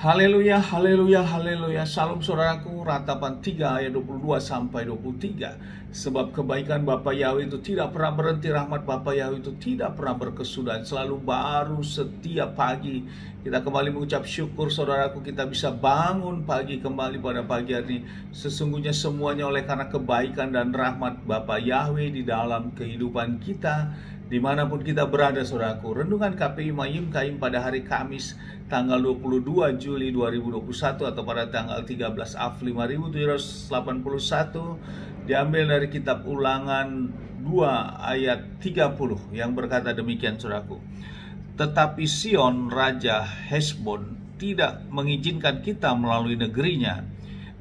Haleluya, haleluya, haleluya. Salam saudaraku, Ratapan 3 ayat 22 sampai 23. Sebab kebaikan Bapa Yahweh itu tidak pernah berhenti, rahmat Bapa Yahweh itu tidak pernah berkesudahan, selalu baru setiap pagi. Kita kembali mengucap syukur saudaraku, kita bisa bangun pagi kembali pada pagi hari ini. Sesungguhnya semuanya oleh karena kebaikan dan rahmat Bapa Yahweh di dalam kehidupan kita. Dimanapun kita berada saudaraku. Renungan KPI Mayim Kaim pada hari Kamis tanggal 22 Juli 2021 atau pada tanggal 13 Af 5781 diambil dari kitab Ulangan 2 ayat 30 yang berkata demikian saudaraku. Tetapi Sion Raja Hesbon tidak mengizinkan kita melalui negerinya,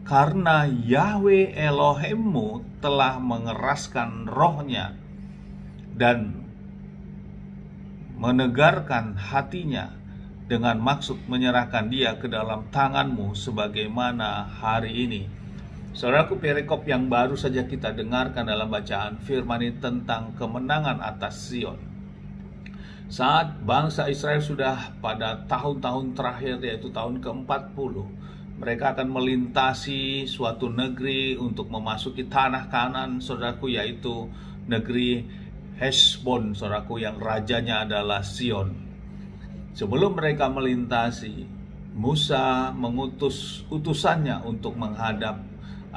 karena Yahweh Elohimmu telah mengeraskan rohnya dan menegarkan hatinya dengan maksud menyerahkan dia ke dalam tanganmu sebagaimana hari ini. Saudaraku, perikop yang baru saja kita dengarkan dalam bacaan firman ini tentang kemenangan atas Sion. Saat bangsa Israel sudah pada tahun-tahun terakhir, yaitu tahun ke-40, mereka akan melintasi suatu negeri untuk memasuki tanah Kanaan, saudaraku, yaitu negeri Hesbon, saudaraku, yang rajanya adalah Sion. Sebelum mereka melintasi, Musa mengutus utusannya untuk menghadap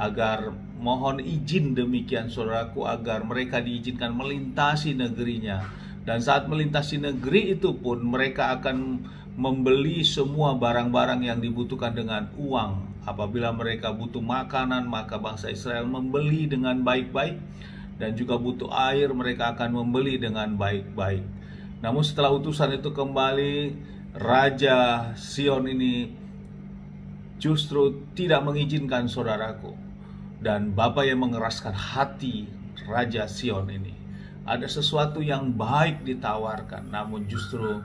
agar mohon izin demikian saudaraku, agar mereka diizinkan melintasi negerinya. Dan saat melintasi negeri itu pun mereka akan membeli semua barang-barang yang dibutuhkan dengan uang. Apabila mereka butuh makanan, maka bangsa Israel membeli dengan baik-baik, dan juga butuh air, mereka akan membeli dengan baik-baik. Namun setelah utusan itu kembali, Raja Sion ini justru tidak mengizinkan saudaraku. Dan Bapa yang mengeraskan hati Raja Sion ini. Ada sesuatu yang baik ditawarkan, namun justru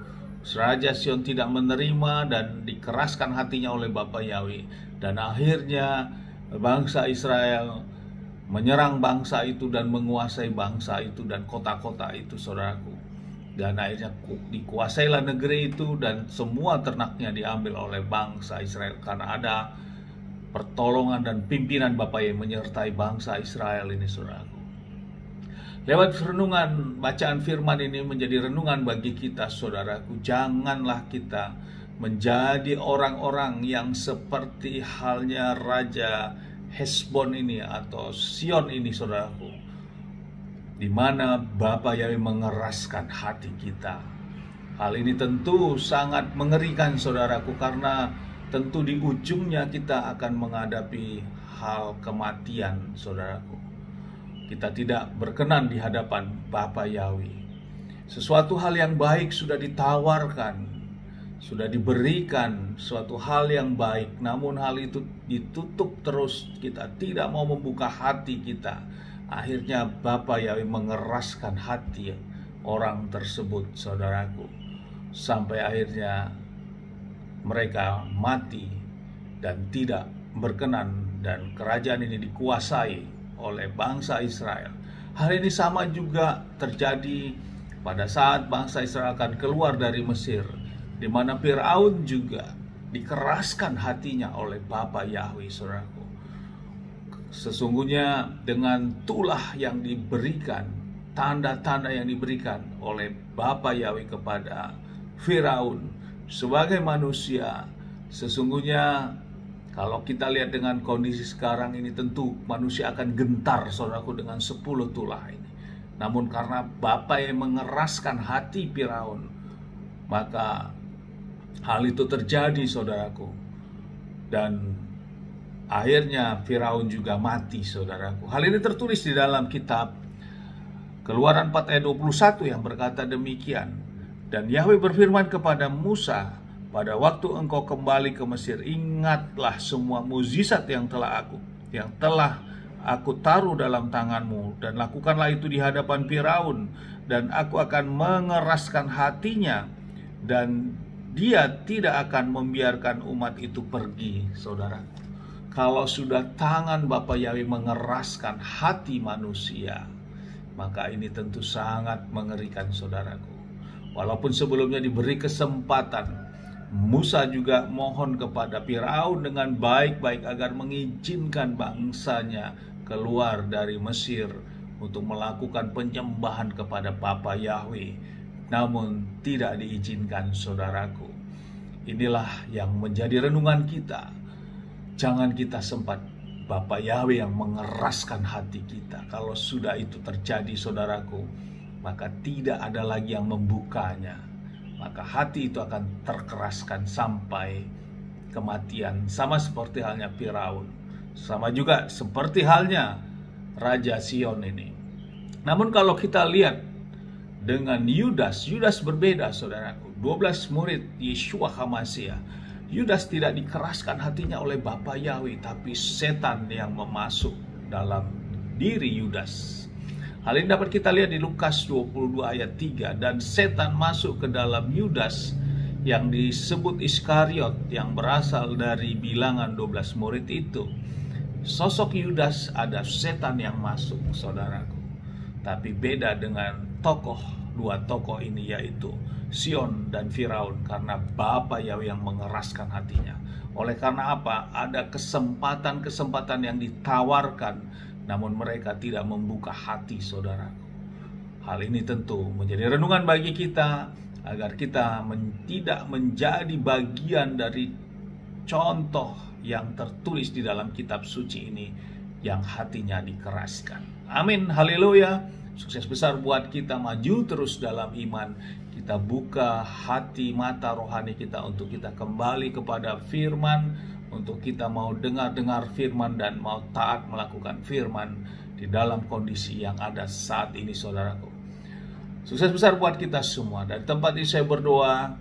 Raja Sion tidak menerima dan dikeraskan hatinya oleh Bapa Yahweh. Dan akhirnya bangsa Israel menyerang bangsa itu dan menguasai bangsa itu dan kota-kota itu saudaraku. Dan akhirnya dikuasailah negeri itu dan semua ternaknya diambil oleh bangsa Israel, karena ada pertolongan dan pimpinan Bapa yang menyertai bangsa Israel ini saudaraku. Lewat renungan bacaan firman ini menjadi renungan bagi kita saudaraku. Janganlah kita menjadi orang-orang yang seperti halnya Raja Hesbon ini atau Sion ini saudaraku, di mana Bapa Yahweh mengeraskan hati kita. Hal ini tentu sangat mengerikan saudaraku, karena tentu di ujungnya kita akan menghadapi hal kematian saudaraku. Kita tidak berkenan di hadapan Bapa Yahweh. Sesuatu hal yang baik sudah ditawarkan, sudah diberikan suatu hal yang baik, namun hal itu ditutup terus, kita tidak mau membuka hati kita. Akhirnya Bapa Yahweh mengeraskan hati orang tersebut saudaraku, sampai akhirnya mereka mati dan tidak berkenan, dan kerajaan ini dikuasai oleh bangsa Israel. Hal ini sama juga terjadi pada saat bangsa Israel akan keluar dari Mesir, di mana Firaun juga dikeraskan hatinya oleh Bapa Yahweh saudaraku. Sesungguhnya dengan tulah yang diberikan, tanda-tanda yang diberikan oleh Bapa Yahweh kepada Firaun sebagai manusia, sesungguhnya kalau kita lihat dengan kondisi sekarang ini, tentu manusia akan gentar saudaraku dengan 10 tulah ini. Namun karena Bapa yang mengeraskan hati Firaun, maka hal itu terjadi saudaraku, dan akhirnya Firaun juga mati saudaraku. Hal ini tertulis di dalam kitab Keluaran 4 ayat 21 yang berkata demikian. Dan Yahweh berfirman kepada Musa, pada waktu engkau kembali ke Mesir, ingatlah semua mukjizat yang telah aku taruh dalam tanganmu, dan lakukanlah itu di hadapan Firaun, dan aku akan mengeraskan hatinya, dan dia tidak akan membiarkan umat itu pergi. Saudara, kalau sudah tangan Bapa Yahweh mengeraskan hati manusia, maka ini tentu sangat mengerikan saudaraku. Walaupun sebelumnya diberi kesempatan Musa juga mohon kepada Firaun dengan baik-baik agar mengizinkan bangsanya keluar dari Mesir untuk melakukan penyembahan kepada Bapa Yahweh. Namun tidak diizinkan, saudaraku. Inilah yang menjadi renungan kita. Jangan kita sempat Bapa Yahweh yang mengeraskan hati kita. Kalau sudah itu terjadi, saudaraku, maka tidak ada lagi yang membukanya. Maka hati itu akan terkeraskan sampai kematian. Sama seperti halnya Firaun. Sama juga seperti halnya Raja Sion ini. Namun kalau kita lihat dengan Yudas berbeda, saudaraku. 12 murid Yeshua HaMashiach. Yudas tidak dikeraskan hatinya oleh Bapa Yahweh, tapi setan yang memasuk dalam diri Yudas. Hal ini dapat kita lihat di Lukas 22 ayat 3. Dan setan masuk ke dalam Yudas yang disebut Iskariot, yang berasal dari bilangan 12 murid itu. Sosok Yudas ada setan yang masuk, saudaraku. Tapi beda dengan dua tokoh ini, yaitu Sion dan Firaun, karena Bapa Yahweh yang mengeraskan hatinya. Oleh karena apa? Ada kesempatan yang ditawarkan, namun mereka tidak membuka hati, saudaraku. Hal ini tentu menjadi renungan bagi kita, agar kita tidak menjadi bagian dari contoh yang tertulis di dalam kitab suci ini, yang hatinya dikeraskan. Amin, haleluya. Sukses besar buat kita maju terus dalam iman. Kita buka hati mata rohani kita untuk kita kembali kepada firman, untuk kita mau dengar firman dan mau taat melakukan firman di dalam kondisi yang ada saat ini, saudaraku. Sukses besar buat kita semua. Dari tempat ini saya berdoa,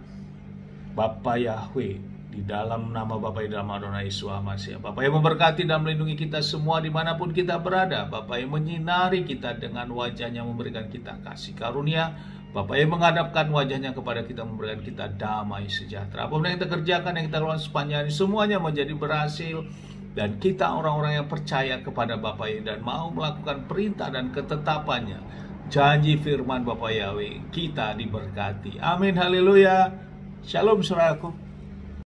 Bapa Yahweh, di dalam nama Bapa yang dalam Adonai Yeshua HaMashiach, Bapa yang memberkati dan melindungi kita semua dimanapun kita berada. Bapa yang menyinari kita dengan wajahnya, memberikan kita kasih karunia. Bapa yang menghadapkan wajahnya kepada kita, memberikan kita damai sejahtera. Apapun yang kita kerjakan, yang kita lakukan sepanjang hari, semuanya menjadi berhasil. Dan kita orang-orang yang percaya kepada Bapa Yahweh dan mau melakukan perintah dan ketetapannya, janji firman Bapa Yahweh, kita diberkati. Amin, haleluya. Shalom, saudaraku.